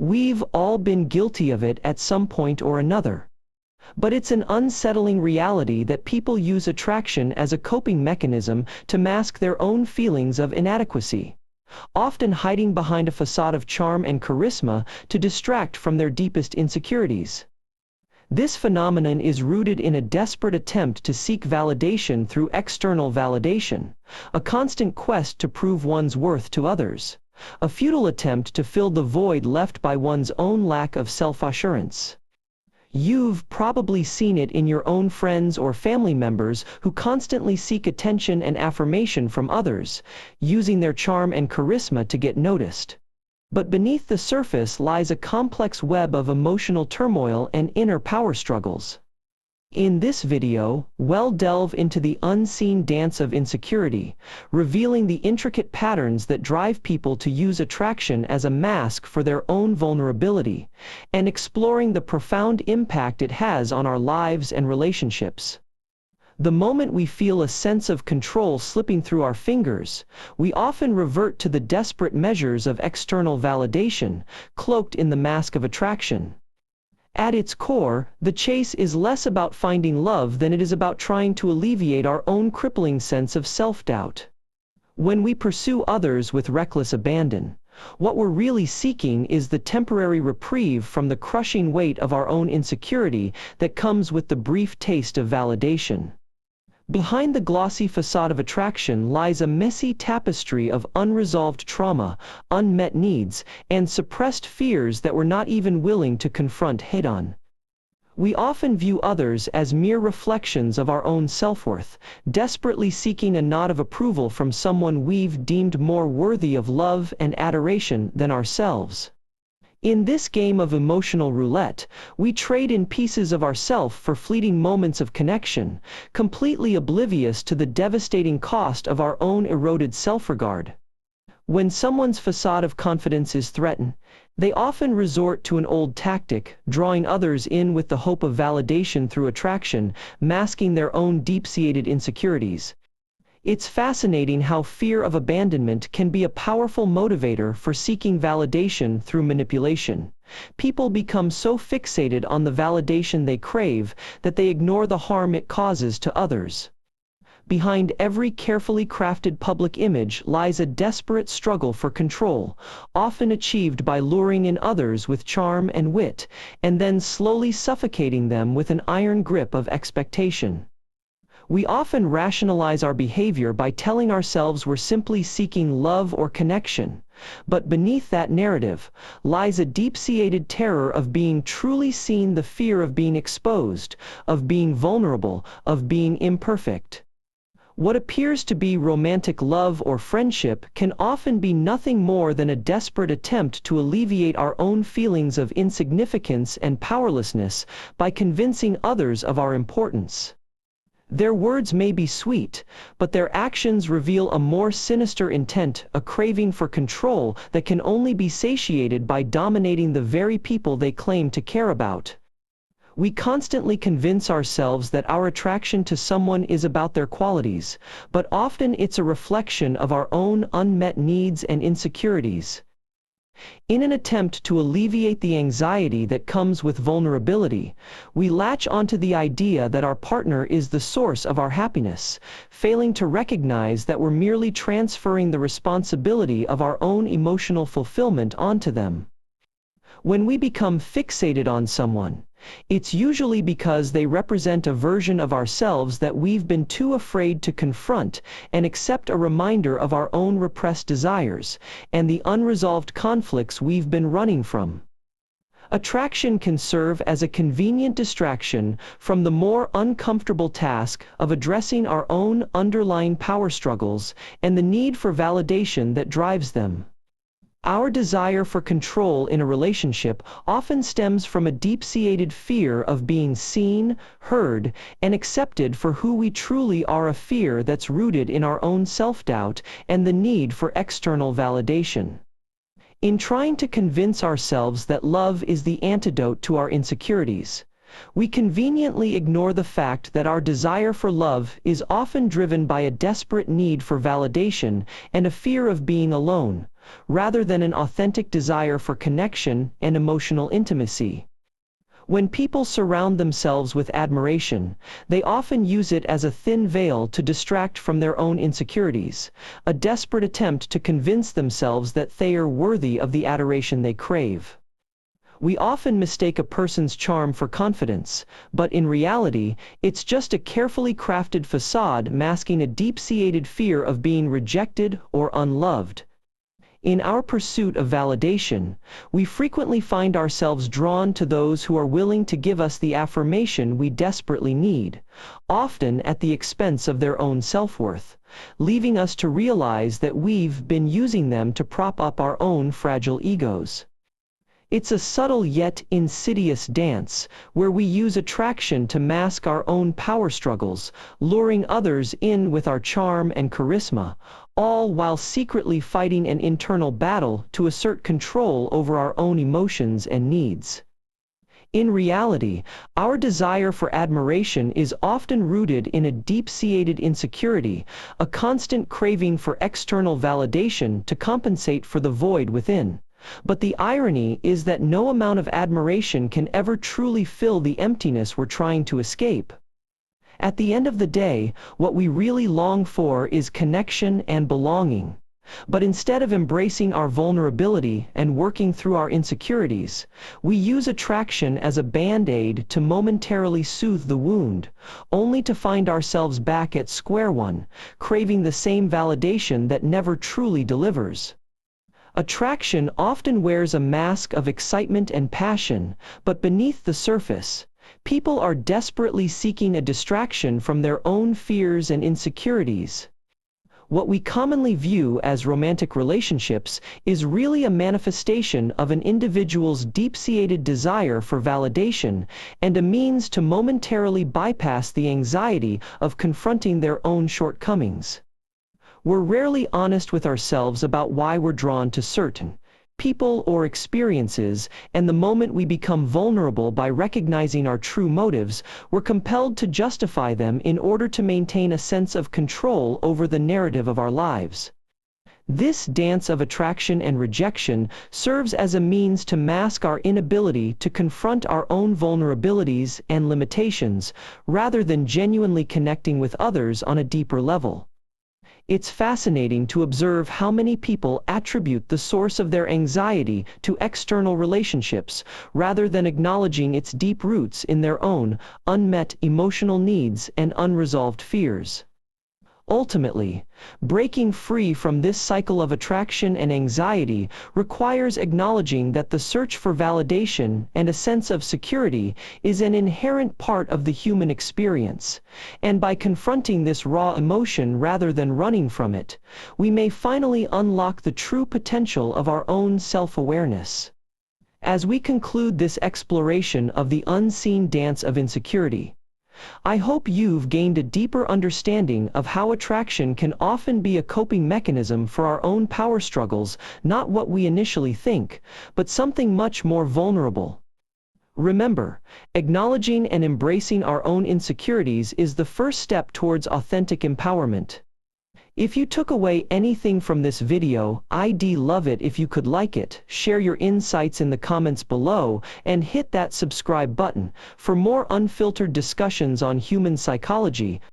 We've all been guilty of it at some point or another. But it's an unsettling reality that people use attraction as a coping mechanism to mask their own feelings of inadequacy, often hiding behind a facade of charm and charisma to distract from their deepest insecurities. This phenomenon is rooted in a desperate attempt to seek validation through external validation, a constant quest to prove one's worth to others, a futile attempt to fill the void left by one's own lack of self-assurance. You've probably seen it in your own friends or family members who constantly seek attention and affirmation from others, using their charm and charisma to get noticed. But beneath the surface lies a complex web of emotional turmoil and inner power struggles. In this video, we'll delve into the unseen dance of insecurity, revealing the intricate patterns that drive people to use attraction as a mask for their own vulnerability, and exploring the profound impact it has on our lives and relationships. The moment we feel a sense of control slipping through our fingers, we often revert to the desperate measures of external validation, cloaked in the mask of attraction. At its core, the chase is less about finding love than it is about trying to alleviate our own crippling sense of self-doubt. When we pursue others with reckless abandon, what we're really seeking is the temporary reprieve from the crushing weight of our own insecurity that comes with the brief taste of validation. Behind the glossy facade of attraction lies a messy tapestry of unresolved trauma, unmet needs, and suppressed fears that we're not even willing to confront head-on. We often view others as mere reflections of our own self-worth, desperately seeking a nod of approval from someone we've deemed more worthy of love and adoration than ourselves. In this game of emotional roulette, we trade in pieces of ourself for fleeting moments of connection, completely oblivious to the devastating cost of our own eroded self-regard. When someone's facade of confidence is threatened, they often resort to an old tactic, drawing others in with the hope of validation through attraction, masking their own deep-seated insecurities. It's fascinating how fear of abandonment can be a powerful motivator for seeking validation through manipulation. People become so fixated on the validation they crave that they ignore the harm it causes to others. Behind every carefully crafted public image lies a desperate struggle for control, often achieved by luring in others with charm and wit, and then slowly suffocating them with an iron grip of expectation. We often rationalize our behavior by telling ourselves we're simply seeking love or connection, but beneath that narrative lies a deep-seated terror of being truly seen, the fear of being exposed, of being vulnerable, of being imperfect. What appears to be romantic love or friendship can often be nothing more than a desperate attempt to alleviate our own feelings of insignificance and powerlessness by convincing others of our importance. Their words may be sweet, but their actions reveal a more sinister intent, a craving for control that can only be satiated by dominating the very people they claim to care about. We constantly convince ourselves that our attraction to someone is about their qualities, but often it's a reflection of our own unmet needs and insecurities. In an attempt to alleviate the anxiety that comes with vulnerability, we latch onto the idea that our partner is the source of our happiness, failing to recognize that we're merely transferring the responsibility of our own emotional fulfillment onto them. When we become fixated on someone, it's usually because they represent a version of ourselves that we've been too afraid to confront and accept, a reminder of our own repressed desires and the unresolved conflicts we've been running from. Attraction can serve as a convenient distraction from the more uncomfortable task of addressing our own underlying power struggles and the need for validation that drives them. Our desire for control in a relationship often stems from a deep-seated fear of being seen, heard, and accepted for who we truly are, a fear that's rooted in our own self-doubt and the need for external validation. In trying to convince ourselves that love is the antidote to our insecurities, we conveniently ignore the fact that our desire for love is often driven by a desperate need for validation and a fear of being alone, rather than an authentic desire for connection and emotional intimacy. When people surround themselves with admiration, they often use it as a thin veil to distract from their own insecurities, a desperate attempt to convince themselves that they are worthy of the adoration they crave. We often mistake a person's charm for confidence, but in reality, it's just a carefully crafted facade masking a deep-seated fear of being rejected or unloved. In our pursuit of validation, we frequently find ourselves drawn to those who are willing to give us the affirmation we desperately need, often at the expense of their own self-worth, leaving us to realize that we've been using them to prop up our own fragile egos. It's a subtle yet insidious dance, where we use attraction to mask our own power struggles, luring others in with our charm and charisma, all while secretly fighting an internal battle to assert control over our own emotions and needs. In reality, our desire for admiration is often rooted in a deep-seated insecurity, a constant craving for external validation to compensate for the void within. But the irony is that no amount of admiration can ever truly fill the emptiness we're trying to escape. At the end of the day, what we really long for is connection and belonging. But instead of embracing our vulnerability and working through our insecurities, we use attraction as a band-aid to momentarily soothe the wound, only to find ourselves back at square one, craving the same validation that never truly delivers. Attraction often wears a mask of excitement and passion, but beneath the surface, people are desperately seeking a distraction from their own fears and insecurities. What we commonly view as romantic relationships is really a manifestation of an individual's deep-seated desire for validation and a means to momentarily bypass the anxiety of confronting their own shortcomings. We're rarely honest with ourselves about why we're drawn to certain people or experiences, and the moment we become vulnerable by recognizing our true motives, we're compelled to justify them in order to maintain a sense of control over the narrative of our lives. This dance of attraction and rejection serves as a means to mask our inability to confront our own vulnerabilities and limitations, rather than genuinely connecting with others on a deeper level. It's fascinating to observe how many people attribute the source of their anxiety to external relationships, rather than acknowledging its deep roots in their own unmet emotional needs and unresolved fears. Ultimately, breaking free from this cycle of attraction and anxiety requires acknowledging that the search for validation and a sense of security is an inherent part of the human experience, and by confronting this raw emotion rather than running from it, we may finally unlock the true potential of our own self-awareness. As we conclude this exploration of the unseen dance of insecurity, I hope you've gained a deeper understanding of how attraction can often be a coping mechanism for our own power struggles, not what we initially think, but something much more vulnerable. Remember, acknowledging and embracing our own insecurities is the first step towards authentic empowerment. If you took away anything from this video, I'd love it if you could like it, share your insights in the comments below, and hit that subscribe button for more unfiltered discussions on human psychology.